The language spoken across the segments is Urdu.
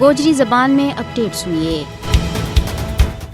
گوجری زبان میں اپڈیٹ سنیے۔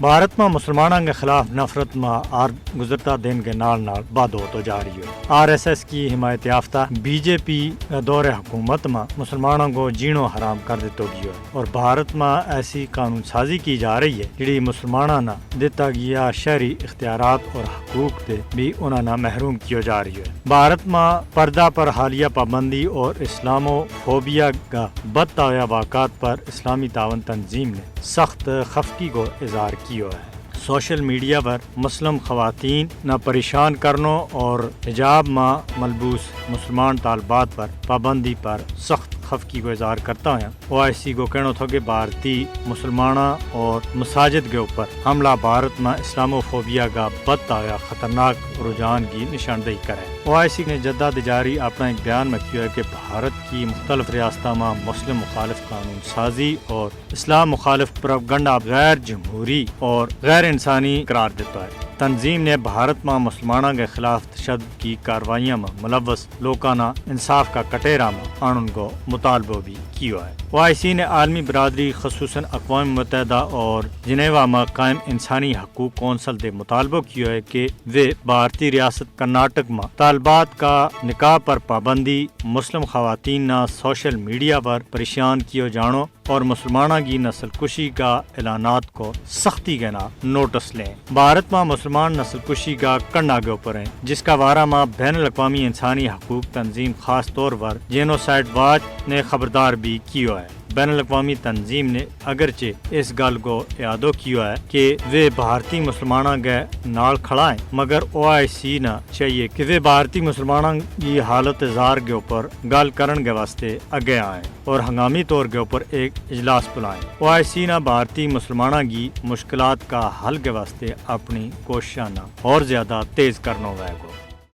بھارت میں مسلمانوں کے خلاف نفرت میں اور گزرتا دن کے نال نال بد ہوتا جا رہی ہے۔ RSS کی حمایت یافتہ BJP دور حکومت میں مسلمانوں کو جینو حرام کر دیتا گیا اور بھارت میں ایسی قانون سازی کی جا رہی ہے جڑی مسلمانوں نے دیتا گیا شہری اختیارات اور حقوق سے بھی انہوں نے محروم کیا جا رہی ہے۔ بھارت میں پردہ پر حالیہ پابندی اور اسلامو فوبیا کا بدتا ہوا واقعات پر اسلامی تعاون تنظیم نے سخت خفگی کو اظہار کیا ہے۔ سوشل میڈیا پر مسلم خواتین نہ پریشان کرنوں اور حجاب میں ملبوس مسلمان طالبات پر پابندی پر سخت خفگی کو اظہار کرتا ہے۔ OIC کو کہنا تھا کہ بھارتی مسلمانوں اور مساجد کے اوپر حملہ بھارت میں اسلامو فوبیا کا بدتا ہوا خطرناک رجحان کی نشاندہی کرے۔ OIC نے جدہ جاری اپنا ایک بیان میں کیا ہے کہ بھارت کی مختلف ریاستوں میں مسلم مخالف قانون سازی اور اسلام مخالف پروپیگنڈا غیر جمہوری اور غیر انسانی قرار دیتا ہے۔ تنظیم نے بھارت میں مسلمانوں کے خلاف تشدد کی کارروائیوں میں ملوث لوکانہ انصاف کا کٹیرا میں آنن کو مطالبہ بھی کیا ہے۔ OIC نے عالمی برادری خصوصاً اقوام متحدہ اور جنیوا میں قائم انسانی حقوق کونسل سے مطالبہ کیا ہے کہ وہ بھارتی ریاست کرناٹک میں طالبات کا نکاح پر پابندی، مسلم خواتین نہ سوشل میڈیا پر پریشان کیے جانوں اور مسلمانوں کی نسل کشی کا اعلانات کو سختی کے نام نوٹس لیں۔ بھارت میں مسلمان نسل کشی کا کرنا کے اوپر ہیں، جس کا بارہ میں بین الاقوامی انسانی حقوق تنظیم خاص طور پر جینوسائیڈ واچ نے خبردار بھی کیا ہے۔ بین الاقوامی تنظیم نے اگرچہ اس گل کو اعادہ کیا ہے کہ وہ بھارتی مسلمانوں کے نال کھڑا ہیں، مگر OIC نہ چاہیے کہ وہ بھارتی مسلمانوں کی حالت زار کے اوپر گل کرن کے واسطے اگے آئیں اور ہنگامی طور کے اوپر ایک اجلاس بلائیں۔ OIC نہ بھارتی مسلمانوں کی مشکلات کا حل کے واسطے اپنی کوششاں نہ اور زیادہ تیز کرنا ہوگا۔